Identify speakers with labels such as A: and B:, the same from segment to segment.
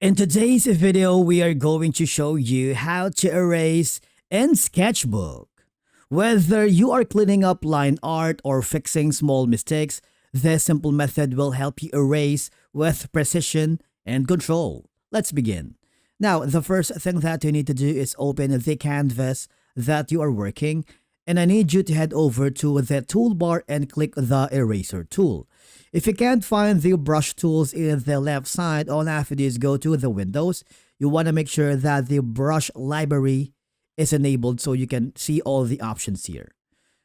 A: In today's video, we are going to show you how to erase in Sketchbook. Whether you are cleaning up line art or fixing small mistakes, this simple method will help you erase with precision and control. Let's begin. Now, the first thing that you need to do is open the canvas that you are working, and I need you to head over to the toolbar and click the eraser tool. If you can't find the brush tools in the left side, all you have to do is go to the windows. You want to make sure that the brush library is enabled so you can see all the options here.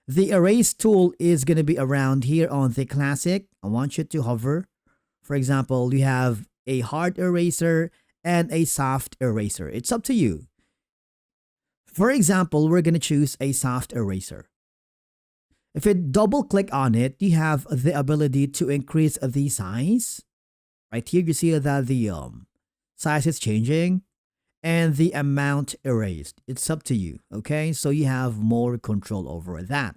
A: The erase tool is going to be around here on the classic. I want you to hover. For example, you have a hard eraser and a soft eraser. It's up to you. For example, we're going to choose a soft eraser. If you double click on it, you have the ability to increase the size. Right here, you see that the size is changing and the amount erased. It's up to you, okay? So you have more control over that.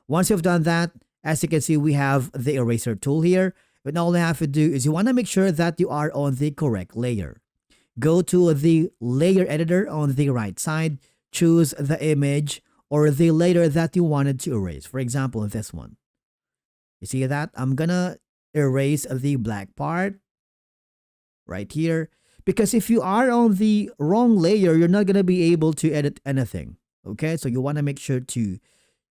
A: Once you've done that, as you can see, we have the eraser tool here. But all you have to do is you want to make sure that you are on the correct layer. Go to the layer editor on the right side, choose the image or the layer that you wanted to erase. For example, this one. You see that? I'm gonna erase the black part right here. Because if you are on the wrong layer, you're not gonna be able to edit anything. Okay, so you wanna make sure to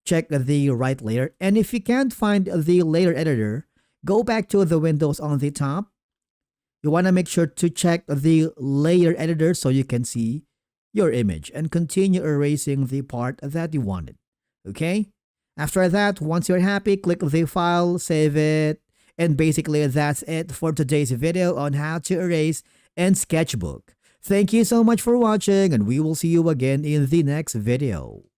A: check the right layer. And if you can't find the layer editor, go back to the windows on the top. You wanna make sure to check the layer editor so you can see your image and continue erasing the part that you wanted. Okay? After that, once you're happy, click the file, save it, and basically that's it for today's video on how to erase in Sketchbook. Thank you so much for watching, and we will see you again in the next video.